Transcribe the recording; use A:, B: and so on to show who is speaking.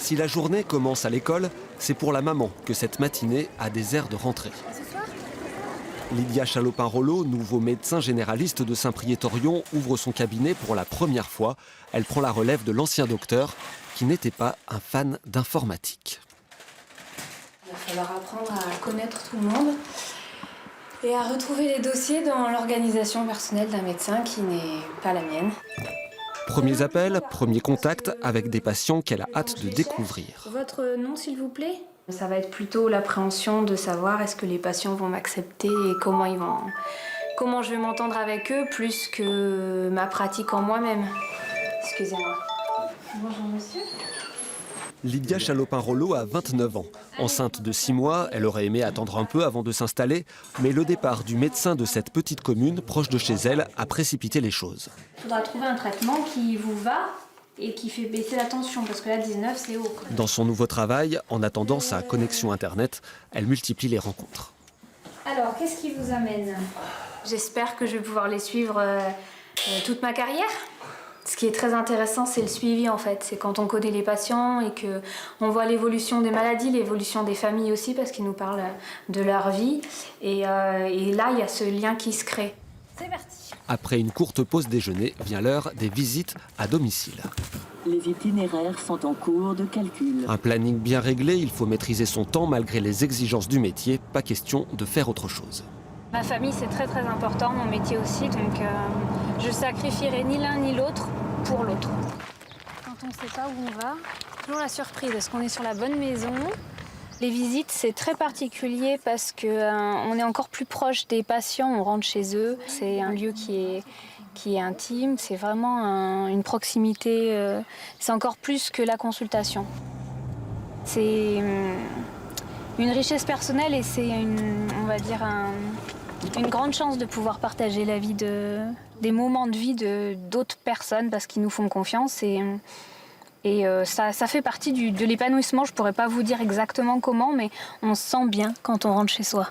A: Si la journée commence à l'école, c'est pour la maman que cette matinée a des airs de rentrée. Lydia Chalopin-Rollo, nouveau médecin généraliste de Saint-Priest-Orion, ouvre son cabinet pour la première fois. Elle prend la relève de l'ancien docteur qui n'était pas un fan d'informatique.
B: Il va falloir apprendre à connaître tout le monde et à retrouver les dossiers dans l'organisation personnelle d'un médecin qui n'est pas la mienne.
A: Premiers appels, premiers contacts avec des patients qu'elle a hâte de découvrir.
B: Votre nom, s'il vous plaît? Ça va être plutôt l'appréhension de savoir est-ce que les patients vont m'accepter et comment je vais m'entendre avec eux, plus que ma pratique en moi-même. Excusez-moi. Bonjour monsieur.
A: Lydia Chalopin-Rollo a 29 ans. Enceinte de 6 mois, elle aurait aimé attendre un peu avant de s'installer, mais le départ du médecin de cette petite commune, proche de chez elle, a précipité les choses.
B: Il faudra trouver un traitement qui vous va et qui fait baisser la tension, parce que là, 19, c'est haut.
A: Dans son nouveau travail, en attendant sa connexion Internet, elle multiplie les rencontres.
B: Alors, qu'est-ce qui vous amène? J'espère que je vais pouvoir les suivre toute ma carrière. Ce qui est très intéressant, c'est le suivi en fait. C'est quand on connaît les patients et qu'on voit l'évolution des maladies, l'évolution des familles aussi, parce qu'ils nous parlent de leur vie. Et là, il y a ce lien qui se crée. C'est parti.
A: Après une courte pause déjeuner, vient l'heure des visites à domicile.
C: Les itinéraires sont en cours de calcul.
A: Un planning bien réglé, il faut maîtriser son temps malgré les exigences du métier. Pas question de faire autre chose.
B: Ma famille, c'est très très important, mon métier aussi, donc je sacrifierai ni l'un ni l'autre pour l'autre. Quand on ne sait pas où on va, toujours la surprise, est-ce qu'on est sur la bonne maison? Les visites, c'est très particulier parce qu'on est encore plus proche des patients, on rentre chez eux. C'est un lieu qui est intime, c'est vraiment une proximité, c'est encore plus que la consultation. C'est une richesse personnelle et c'est on va dire une grande chance de pouvoir partager la vie des moments de vie d'autres personnes parce qu'ils nous font confiance et ça fait partie de l'épanouissement. Je ne pourrais pas vous dire exactement comment, mais on se sent bien quand on rentre chez soi.